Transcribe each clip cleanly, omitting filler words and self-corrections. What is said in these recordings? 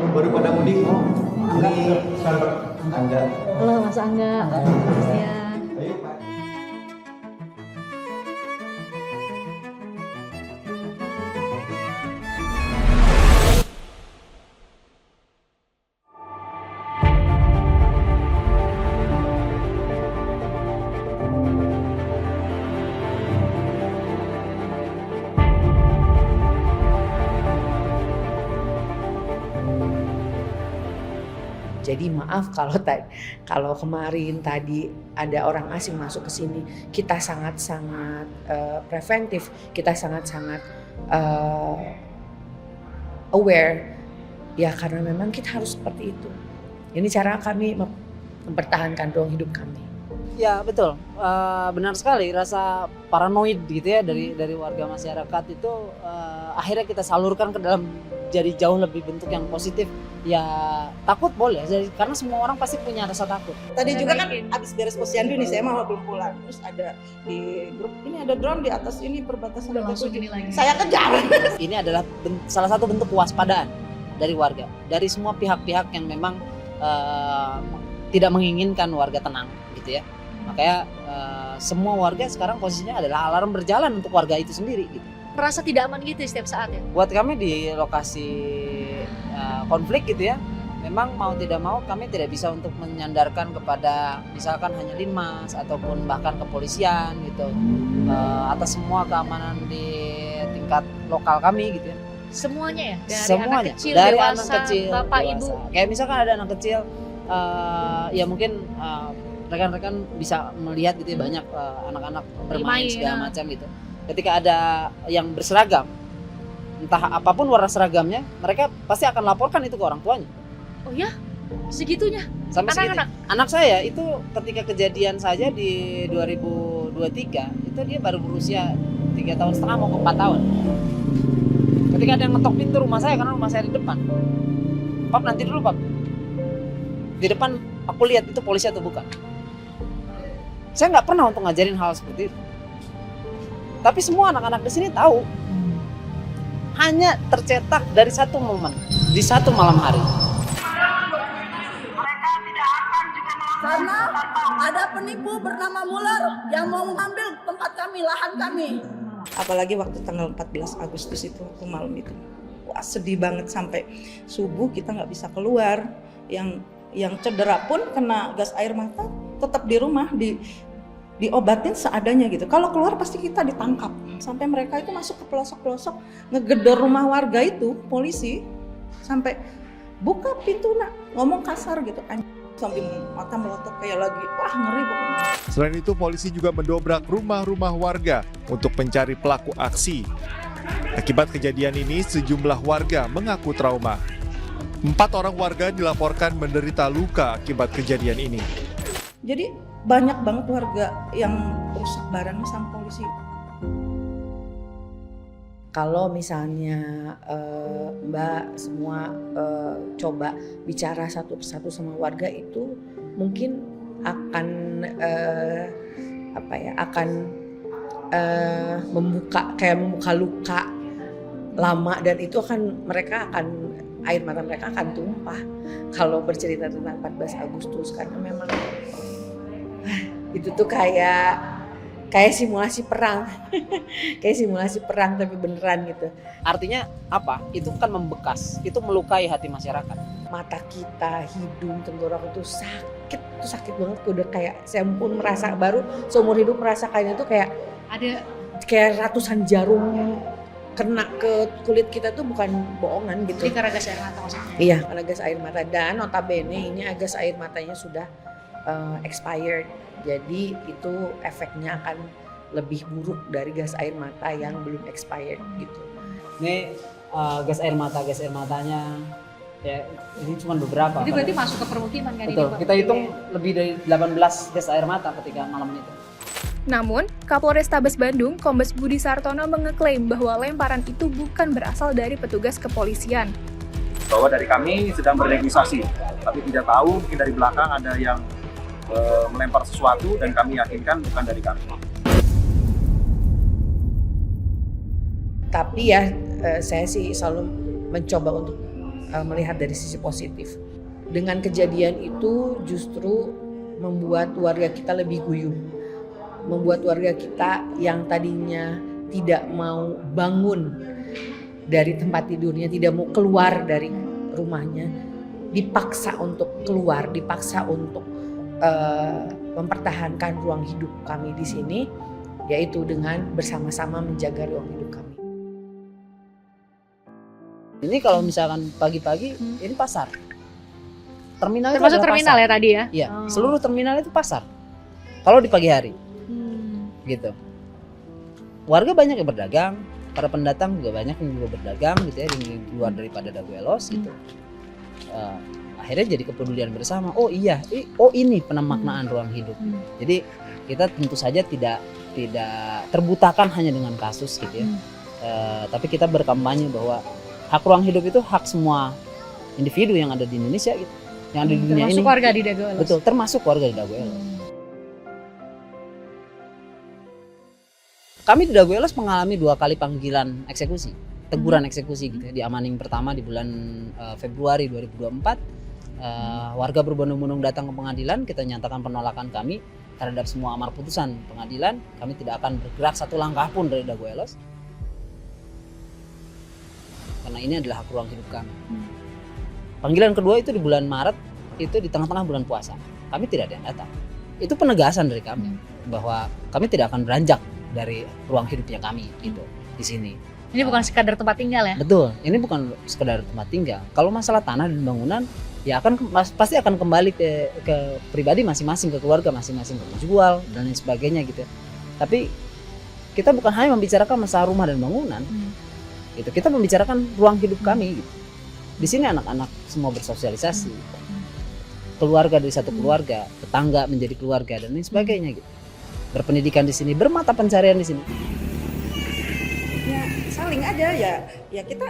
Baru pada mudik, ini sahabat Angga. Halo Mas Angga, Mas Tian. Ayo Pak. Jadi maaf kalau kemarin tadi ada orang asing masuk ke sini, kita sangat-sangat preventif, kita sangat-sangat aware, ya karena memang kita harus seperti itu. Ini cara kami mempertahankan ruang hidup kami. Ya betul, benar sekali rasa paranoid gitu ya dari warga masyarakat itu akhirnya kita salurkan ke dalam jadi jauh lebih bentuk yang positif. Ya takut boleh, karena semua orang pasti punya rasa takut. Tadi juga kan abis beres posyandu nih, saya mau belum pulang. Terus ada di grup, ini ada drone di atas ini perbatasan. Udah langsung gini lagi. Saya kejar. Ini adalah salah satu bentuk kewaspadaan dari warga, dari semua pihak-pihak yang memang tidak menginginkan warga tenang gitu ya. Makanya semua warga sekarang posisinya adalah alarm berjalan untuk warga itu sendiri gitu. Merasa tidak aman gitu setiap saat ya? Buat kami di lokasi konflik gitu ya, memang mau tidak mau kami tidak bisa untuk menyandarkan kepada misalkan hanya Linmas ataupun bahkan kepolisian gitu atas semua keamanan di tingkat lokal kami gitu ya. Semuanya ya? Dari Semuanya, anak kecil, dari dewasa, anak kecil, bapak, dewasa. ibu. Kayak misalkan ada anak kecil, ya mungkin rekan-rekan bisa melihat gitu ya, banyak anak-anak bermain segala macam gitu. Ketika ada yang berseragam, entah apapun warna seragamnya, mereka pasti akan laporkan itu ke orang tuanya. Oh ya? Segitunya? Sampai Anak-anak? Anak saya itu ketika kejadian saja di 2023, itu dia baru berusia 3,5 tahun mau ke 4 tahun. Ketika ada yang ngetok pintu rumah saya, karena rumah saya di depan. Pap, nanti dulu Pap. Di depan aku lihat itu polisi atau bukan. Saya nggak pernah untuk ngajarin hal seperti itu. Tapi semua anak-anak di sini tahu. Hanya tercetak dari satu momen, di satu malam hari. Karena ada penipu bernama Muller yang mau mengambil tempat kami, lahan kami. Apalagi waktu tanggal 14 Agustus itu, waktu malam itu. Wah, sedih banget sampai subuh kita nggak bisa keluar. Yang cedera pun kena gas air mata tetap di rumah diobatin seadanya gitu. Kalau keluar pasti kita ditangkap. Sampai mereka itu masuk ke pelosok-pelosok, ngegedor rumah warga itu, polisi. Sampai buka pintu nak, ngomong kasar gitu kan. Sambil mata melotot kayak lagi, wah ngeri pokoknya. Selain itu, polisi juga mendobrak rumah-rumah warga untuk mencari pelaku aksi. Akibat kejadian ini, sejumlah warga mengaku trauma. 4 orang warga dilaporkan menderita luka akibat kejadian ini. Jadi banyak banget warga yang rusak barangnya sama polisi. Kalau misalnya Mbak semua coba bicara satu persatu sama warga itu, mungkin akan membuka luka lama, dan itu mereka akan air mata mereka akan tumpah kalau bercerita tentang 14 Agustus, karena memang itu tuh kayak simulasi perang. Kayak simulasi perang tapi beneran gitu. Artinya apa? Itu kan membekas, itu melukai hati masyarakat. Mata kita, hidung, tenggorokan itu sakit banget. Udah kayak saya pun merasa baru seumur hidup merasakannya tuh kayak Ada kayak ratusan jarum kena ke kulit kita tuh bukan bohongan gitu. jadi karena gas air mata maksudnya. Iya, karena gas air mata, dan notabene ini gas air matanya sudah expired. Jadi itu efeknya akan lebih buruk dari gas air mata yang belum expired gitu. Ini gas air matanya ya ini cuma beberapa. Jadi berarti masuk ke permukiman kan Betul. ini Pak? Kita hitung lebih dari 18 gas air mata ketika malam itu. Namun, Kapolrestabes Bandung, Kombes Budi Sartono mengeklaim bahwa lemparan itu bukan berasal dari petugas kepolisian. Bahwa dari kami sedang bernegosiasi, tapi tidak tahu mungkin dari belakang ada yang melempar sesuatu dan kami yakinkan bukan dari kami. Tapi ya saya sih selalu mencoba untuk melihat dari sisi positif. Dengan kejadian itu justru membuat warga kita lebih guyup. Membuat warga kita yang tadinya tidak mau bangun dari tempat tidurnya, tidak mau keluar dari rumahnya, dipaksa untuk keluar, dipaksa untuk mempertahankan ruang hidup kami di sini, yaitu dengan bersama-sama menjaga ruang hidup kami. Ini kalau misalkan pagi-pagi ini pasar. Terminal itu Termasuk adalah terminal pasar. ya tadi ya? Iya, Oh. seluruh terminal itu pasar. Kalau di pagi hari gitu. Warga banyak yang berdagang, para pendatang juga banyak yang juga berdagang gitu ya di luar daripada Dago Elos gitu. Akhirnya jadi kepedulian bersama. Oh iya, ini pemaknaan ruang hidup. Jadi kita tentu saja tidak terbutakan hanya dengan kasus gitu ya. Tapi kita berkampanye bahwa hak ruang hidup itu hak semua individu yang ada di Indonesia gitu. Yang ada di dunia Termasuk ini. warga di Dago Elos. Betul, termasuk warga di Dago Elos. Kami di Dago Elos mengalami 2 kali panggilan eksekusi, teguran eksekusi gitu ya. Di Amaning pertama di bulan Februari 2024, warga berbondong-bondong datang ke pengadilan, kita nyatakan penolakan kami terhadap semua amar putusan pengadilan. Kami tidak akan bergerak satu langkah pun dari Dago Elos. Karena ini adalah hak ruang hidup kami. Panggilan kedua itu di bulan Maret, itu di tengah-tengah bulan puasa. Kami tidak ada yang datang. Itu penegasan dari kami bahwa kami tidak akan beranjak dari ruang hidupnya kami gitu di sini. Ini bukan sekadar tempat tinggal ya? Betul, ini bukan sekedar tempat tinggal. Kalau masalah tanah dan bangunan, ya pasti akan kembali ke pribadi masing-masing, ke keluarga masing-masing, jual dan lain sebagainya gitu. Tapi kita bukan hanya membicarakan masalah rumah dan bangunan, gitu. Kita membicarakan ruang hidup kami. Gitu. Di sini anak-anak semua bersosialisasi, keluarga dari satu keluarga, tetangga menjadi keluarga dan lain sebagainya gitu. Berpendidikan di sini, bermata pencarian di sini. Ya saling aja ya kita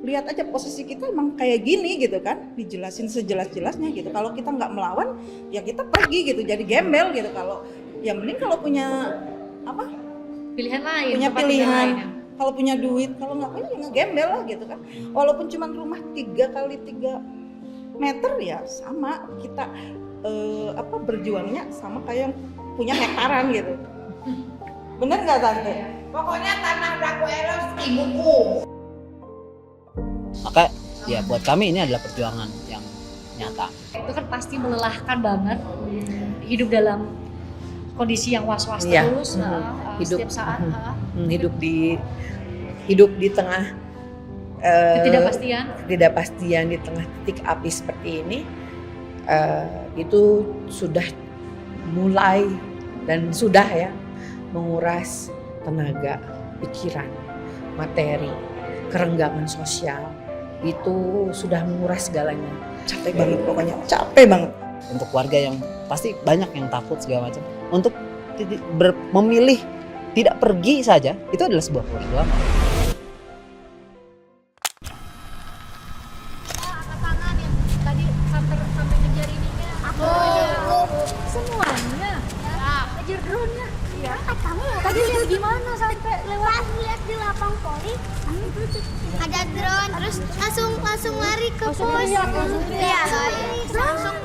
lihat aja posisi kita emang kayak gini gitu kan, dijelasin sejelas-jelasnya gitu. Kalau kita nggak melawan ya kita pergi gitu, jadi gembel gitu. Kalau ya mending kalau punya Pilihan lain. punya tempat tinggal pilihan, lain ya? kalau punya duit, kalau nggak punya ya ngegembel lah gitu kan. Walaupun cuma rumah 3 kali 3 meter ya sama kita berjuangnya sama kayak yang punya hektaran gitu. Bener nggak Tante? Pokoknya tanah Dago Elos ibuku. Maka ya buat kami ini adalah perjuangan yang nyata. Itu kan pasti melelahkan banget. Hidup dalam kondisi yang was-was Iya. terus, Hidup. setiap saat. Hidup di tengah Ketidakpastian. di tengah titik api seperti ini, itu sudah mulai dan sudah ya menguras tenaga, pikiran, materi, kerenggangan sosial, itu sudah menguras segalanya. Capek banget pokoknya, capek banget. Untuk warga yang pasti banyak yang takut segala macam, untuk memilih tidak pergi saja, itu adalah sebuah perjuangan. Angkat tangan yang tadi sampai ngejar ininya. Semuanya. Ngejar drone-nya. Iya. Tadi lihat gimana sampai lewat? Pas lihat di lapang poli ada drone, terus langsung lari ke pos. Iya, langsung